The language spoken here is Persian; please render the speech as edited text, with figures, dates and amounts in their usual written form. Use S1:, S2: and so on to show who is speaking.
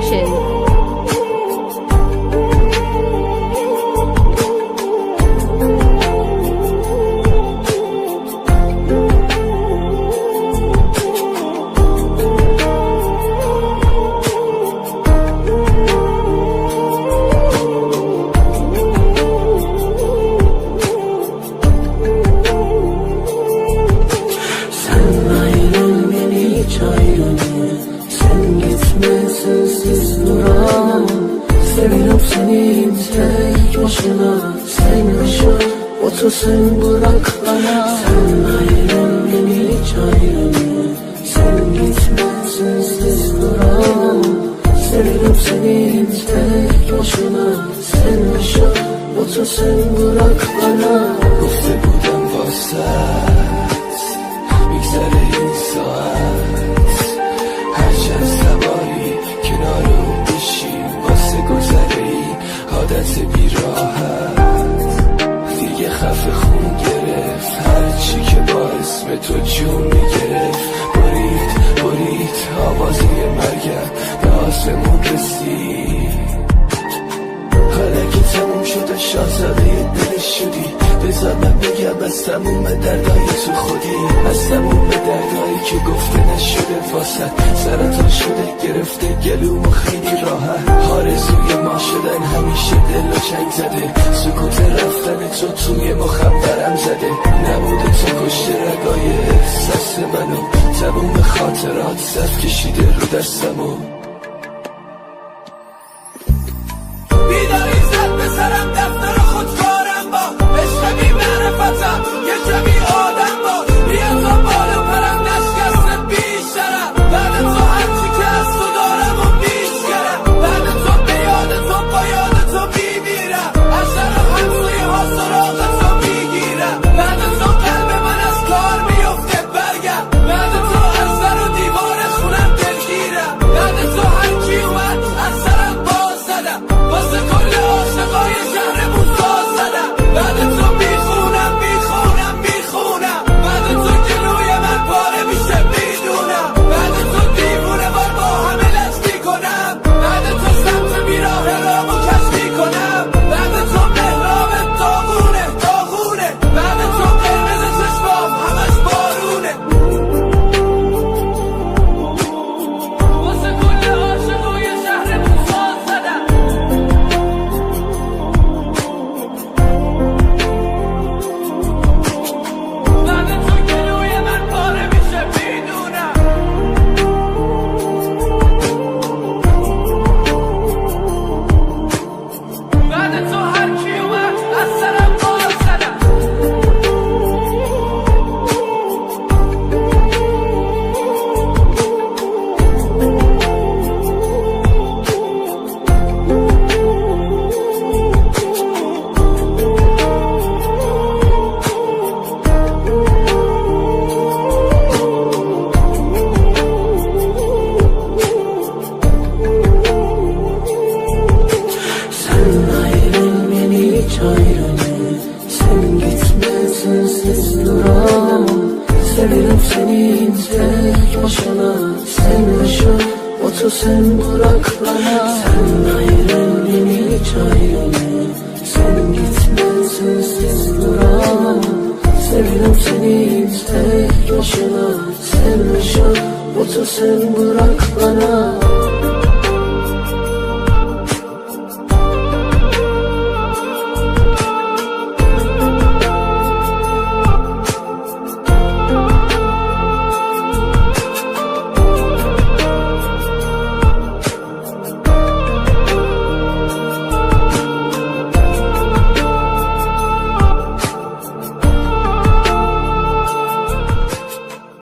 S1: Production.
S2: Sensiz duramam. Seviyorum seni tek başına. Sen yaşa, otur sen bırak bana. Sen ayrıl beni hiç ayrılma. Sen gitme sensiz duramam. Seviyorum seni tek başına. Sen yaşa, otur sen bırak bana.
S3: گفته بودم واسط میگذره این ساعت هرچند سواری کنار اون بشیم واسه گذره این عادت بیراحت دیگه خفه خون گرفت هرچی که با اسم تو جون میگرفت برید آوازه مرگم به آسمون رسید حالا که تموم شده شاهزاده دلش شدی بذار من بگم از تموم دردای تو خودی از تموم دردایی که گفته نشده واسد سرطان شده گرفته گلومو خیلی راحت آرزوی ما شدن همیشه دل و چنگ زده سکوت رفتن تو توی مخم برم زده نبوده تو کشته رگای احساس منو تموم خاطرات صف کشیده رو دستمو بیداری زد به سرم دفتر خودکارم با عشق بی معرفتم یه جمعی آدم با بیا تا بالا پرم نشکسته بیشترم بعد تو هرچی که از تو دارم و بیشگرم بعد تو به یاد تو با یاد تو بیمیرم از شرم همسوی ها سراغ تو میگیرم بعد تو قلب من از کار میفته برگم بعد تو از سر و دیوار خونم دلگیرم بعد تو هرچی اومد از سرم باز زدم واسه کل عاشقای شهرمون ساز زدم بعد تو میخونم بعد تو جلوی من پاره میشه میدونم بعد تو دیوونه بار با همه لج میکنم بعد تو سمت بیراه رامو کش میکنم بعد تو مهراب داغونه بعد تو قرمز چشمام همش بارونه واسه کل عاشقای شهرمون ساز زدم بعد تو جلوی من پاره میشه میدونم بعد تو هر کی اومد از سرم باز زدم
S2: Sen ayrıl beni hiç ayrılma. Sen gitme sensiz duramam. Seviyorum seni tek başına. Sen yaşa, otur sen bırak bana. Sen ayrıl beni hiç ayrılma. Sen gitme sensiz duramam. Seviyorum seni tek başına. Sen yaşa, otur sen bırak bana.